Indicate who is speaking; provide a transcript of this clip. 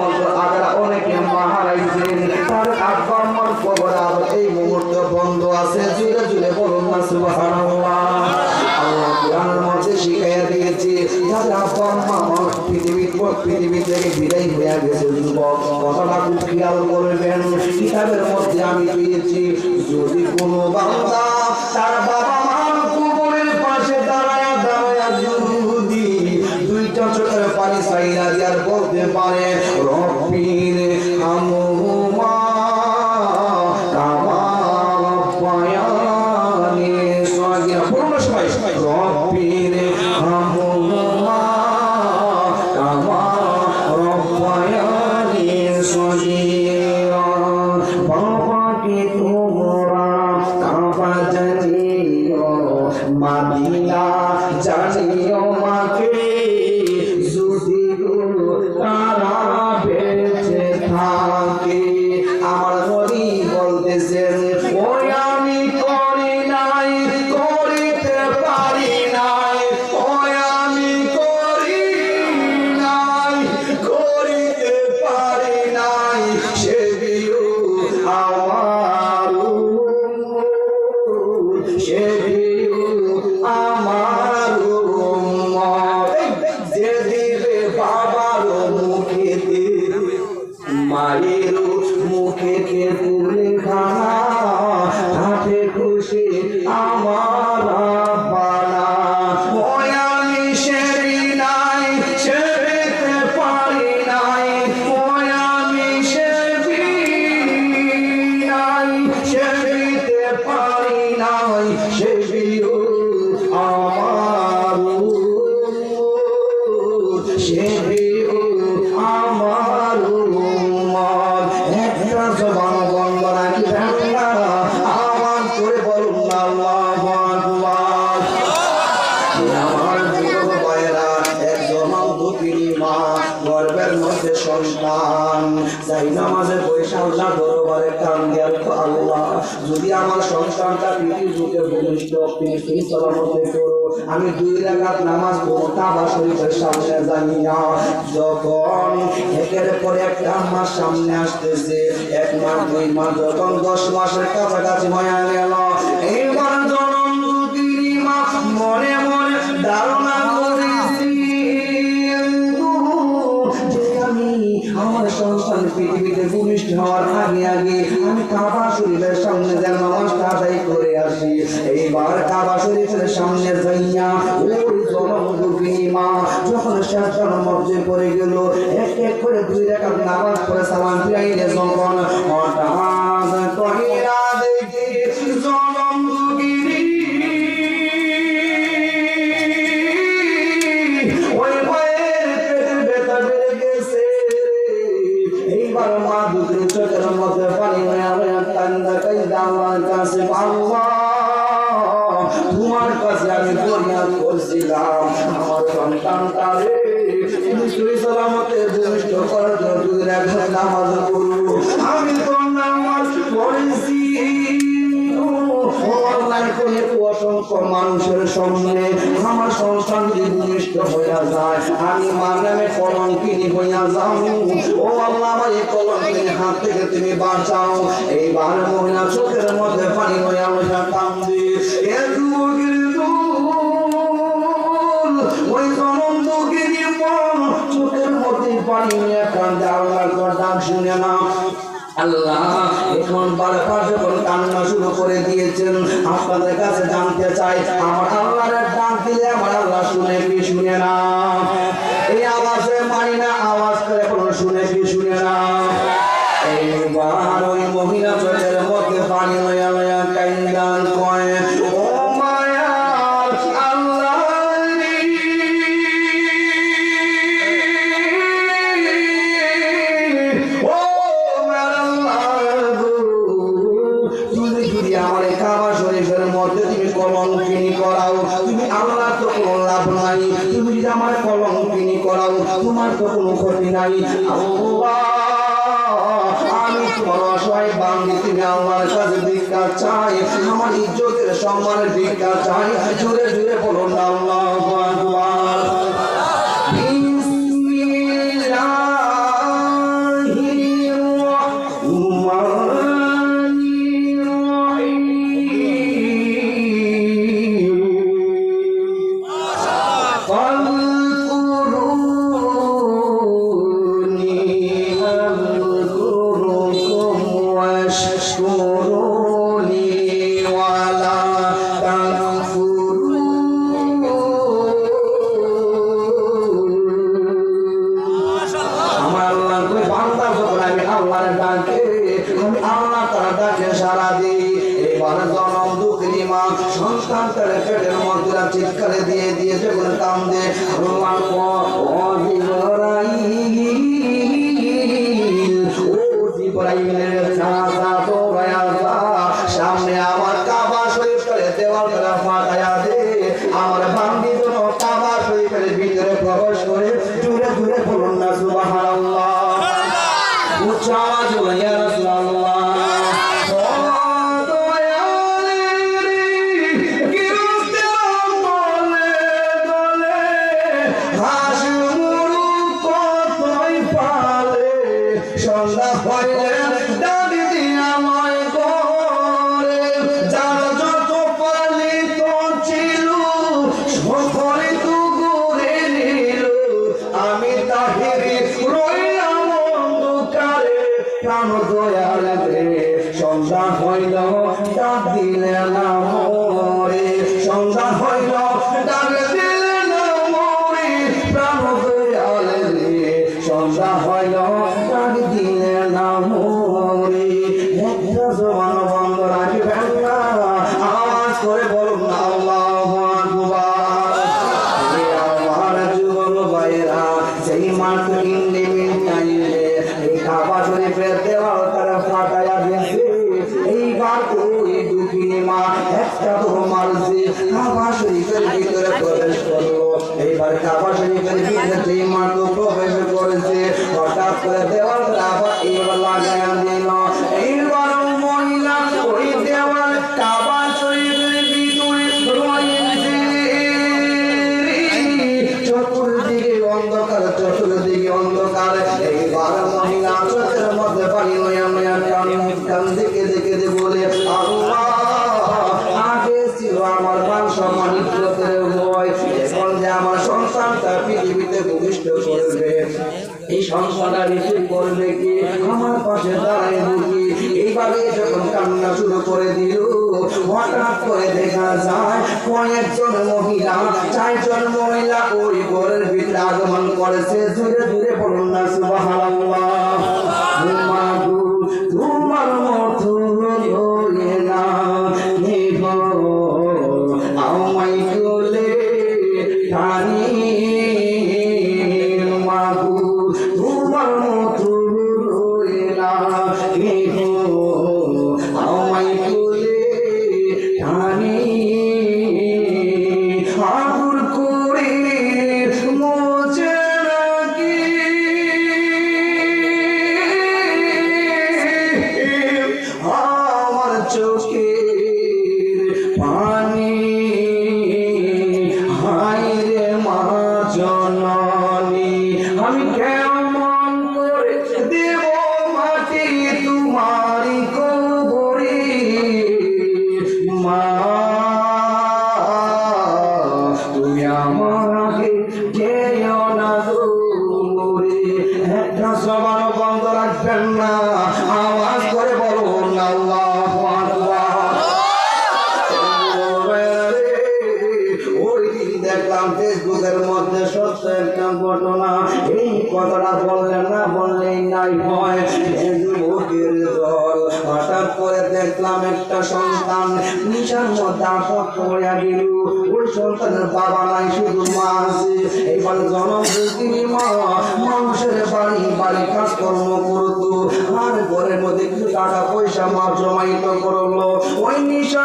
Speaker 1: মতো আগে অনেকে মা হারাইছেন, তার আব্বা আম্মার কবর আর এই মুহূর্তে বন্ধ আছে। জুড়ে জুড়ে বলুন না সুবহানাল্লাহ। আল্লাহ কোরআনের মধ্যে শিখাইয়া দিয়েছে, যাদের আব্বা আম্মা পৃথিবী থেকে বিদায় হয়ে গেছে, যুবক কথাটা খুব খেয়াল করবেন। কিতাবের মধ্যে আমি পেয়েছি, যদি কোনো বান্দা তার বাবা মার কবরের পাশে দাঁড়ায়া দাঁড়ায়া যদি দুইটা চোখের পানি চাইলা দিয়ার বলতে পারে, রব্বির হামহুমা কামা রাব্বায়ানি সগীরা, বলুন সবাই, রব্বির হামহুমা কামা রাব্বায়ানি সগীরা। বাবাকে তোমরা কাবা জানিও, মাদিনা জানিও মাকে, যদি তারা বেঁচে থাকে। আমার নবী বলতেছেন, ওই আমি করি নাই, করিতে পারি নাই, ওই আমি করি নাই, করিতে পারি নাই, সে বিউ আমার, সে বিউ আমার যে দিবে বাবার মুখেতে, মায়ের মুখেতে তুলে খানা, হাতে খুশি আমার বানা। ওই আমি সেরি নাই, সেরিতে পারি নাই, ওই আমি সেরি নাই, সেরিতে পারি নাই, সেরিও আমার, সেরিও আমার। একটা জবান বন্ধ রাখবেন না, আওয়াজ করে বলুন আল্লাহু আকবার। আমার যুবক ভাইয়েরা, একজন দুঃখিনী মা, গর্ভের মধ্যে সন্তান, যাই নামাজে বসে আল্লাহ দরবারে কান্দে, আল্লাহ যদি আমার সন্তানটা পৃথিবীতে ভূমিষ্ঠ পৃথিবী চলামতে করো, আমি 2 রাকাত নামাজ পড়ব কাবা শরীফের সামনে যাইয়া। যখন একের পর একটা মাস সামনে আসতেছে, 1 মাস 2 মাস, যখন 10 মাসের কাছাকাছি হয়ে গেল, এইবার জনম দুঃখিনী মা মনে মনে ধারণা করেছি, আমার সন্তান পৃথিবীতে ভূমিষ্ঠ হওয়ার আগে আগে আমি কাবা শরীফের সামনে যেন নামাজটা আদায় করে আসি। এইবার কাবা শরীফের সামনে যাইয়া ওই জনমদুখিনী মা যখন শেষ জনমধ্যে পড়ে গেল, এক এক করে 2 রাকাত নামাজ পড়ে সালাম ফিরাইলে যখন হঠাৎ কহিরা দেখি জনমদুখিনী ওই ভয়ের পেটের ব্যথা বেড়ে গেছে। এইবার মা দুধের চোখের মধ্যে পানি কান্দা কান্দা আমার কাছে, আল্লাহ তোমার কাছে আমি ফরিয়াদ করছিলাম, আমার সন্তানটারে তুমি সুই সালামতে ভূমিষ্ঠ করার জন্য 2 রাকাত নামাজ পড়ো। আমি তো নামাজ পড়েছি, অসংখ্য মানুষের সামনে আমার সন্তান যদি ভূমিষ্ঠ হইয়া যায়, আমি মার নামে কলঙ্কিনী হইয়া যাও। ও আল্লাহ, আমার এই কলঙ্কিনীর হাত থেকে তুমি বাঁচাও। এইবার মহিলা চোখের মধ্যে পানি হইয়া হইয়া কান্দে। ওই জনম দুঃখিনী চোখের মধ্যে পানি হইয়া কান্দে, আল্লাহর ডাক শুনে না। আল্লাহ এখন বারবার যখন কান্না শুরু করে দিয়েছেন, আপনাদের কাছে জানতে চাই, আমার আল্লাহর ডাক দিলে আমার আল্লাহ শুনে কি শুনে না? এই আওয়াজে মানি না, আওয়াজ করে কোনো শুনে কি শুনে না? এইবার ওই মহিলা চোখের মধ্যে পানি হইয়া হইয়া কান্দান কয়, ও মায়া আল্লাহ, আমার কাবা শরীফের মধ্যে তুমি কলঙ্কিনী করাও, তুমি আল্লাহ তো কোনো লাভ নাই, তুমি যদি আমার কলঙ্কিনী করাও তোমার তো কোনো ক্ষতি নাই। আল্লাহ, আমি তোমার অসহায় বান্দি, তুমি আমার কাছে ভিক্ষা চাই, আমার ইজ্জতের সম্মানের ভিক্ষা চাই। জোরে জোরে বলুন আল্লাহু আকবার। বিসমিল্লাহ আল্লাহর ডাকে আমি আল্লাহ তার ডাকে সাড়া দিই। এবার জনম দুঃখিনী মা সন্তান তার পেটের মধ্যে চিৎকার দিয়ে দিয়ে যখন কান্দে আল্লাহ ও জিবরাইলের সাথে দৌড়ায়া যা সামনে আমার কাবা শরীফের দেওয়ালটা ফাটায়া দে। আমার বান্দি যেন কাবা শরীফের ভিতরে প্রবেশ করে জুড়ে জুড়ে বলুন না সুবহানাল্লাহ। উচ্চ আওয়াজ বলে ইয়া রাসূলুল্লাহ। সন্ধ্যা হইলে ডাবি দিয়া ময় করে যার যত পালিত ছিল সকলে তো ঘুরে নিল। আমি তাহিরি রইলাম অন্ধকারে প্রাণ দয়াল রে। সন্ধ্যা হইল ডাক দিলে না মরে, সন্ধ্যা হইল ডাক দিলে না মরে প্রাণ দয়াল রে। সন্ধ্যা হইল ডাক দিলে না মরে। একটা জবান বন্ধ রাখবেন না, আওয়াজ করে বলুন না আল্লাহু আকবার। আমার যুবক ভাইরা সেই মাত্র ইন্ডিমিন টাইমে এই কাবা শরীফের দেওয়াল তারা ফাটায়া দিয়েছে। এইবার ওই দুঃখিনী মা একটা মারছে কাবা শরীফের ভিতরে প্রবেশ করলো। এইবার কাবা শরীফের ভিতরে সেই মাত্র প্রবেশ করেছে হঠাৎ করে দেওয়াল আবার এবার লাগায়া দিল। এইবার মহিলা ওই দেওয়াল কাবা শরীফের ভিতরে রয়েছে। চতুর্দিকে অন্ধকার, চতুর্দিকে অন্ধকার। এইবার মহিলা চোখের মধ্যে পানি নয়া নয়া কান দেখে দেখে বলে আল্লাহ আগে ছিল আমার মান সম্মান ইজ্জতের ভয়, এখন যে আমার সন্তানটা পৃথিবীতে ভূমিষ্ঠ করবে এই সংসারটা রিসিভ করবে কি, আমার পাশে দাঁড়ায় দেখি। এইভাবে যখন কান্না শুরু করে দিল হঠাৎ করে দেখা যায় কয়েকজন মহিলা, 4 জন মহিলা ওই ঘরের ভিতরে আগমন করেছে। ধীরে ধীরে বলুন না সুবহানাল্লাহ। তোমার মতো হয়ে না আমায় কোলে টানি মাগু, তোমার মতো হয়ে না আমায় কোলে টানি আদর করে মোচে রাখি। আমার চোখের পানি হায় রে মা জননী, আমি কেমন করে দেব মাটি তোমারি কবরে মা, তুমি আমাকে যেও না দূরে। একটা জবান বন্ধ রাখবেন না, আওয়াজ করে বলুন আল্লাহু আকবার। ওই দিন দেখলাম ফেসবুকের মধ্যে সত্য একটা ঘটনা। এই কথাটা বললেন না বললেই নাই হয়। যুবকের দল হঠাৎ করে দেখলাম একটা সন্তান নিশার মধ্যে আসক্ত হইয়া গেল। ওই সন্তানের বাবা নাই, শুধু মা আছে। এইবার জনম দুঃখিনী মা মানুষের বাড়ি বাড়ি কাজকর্ম করতো আর ঘরের মধ্যে কিছু টাকা পয়সা মা জমাইত করলো। ওই নিশা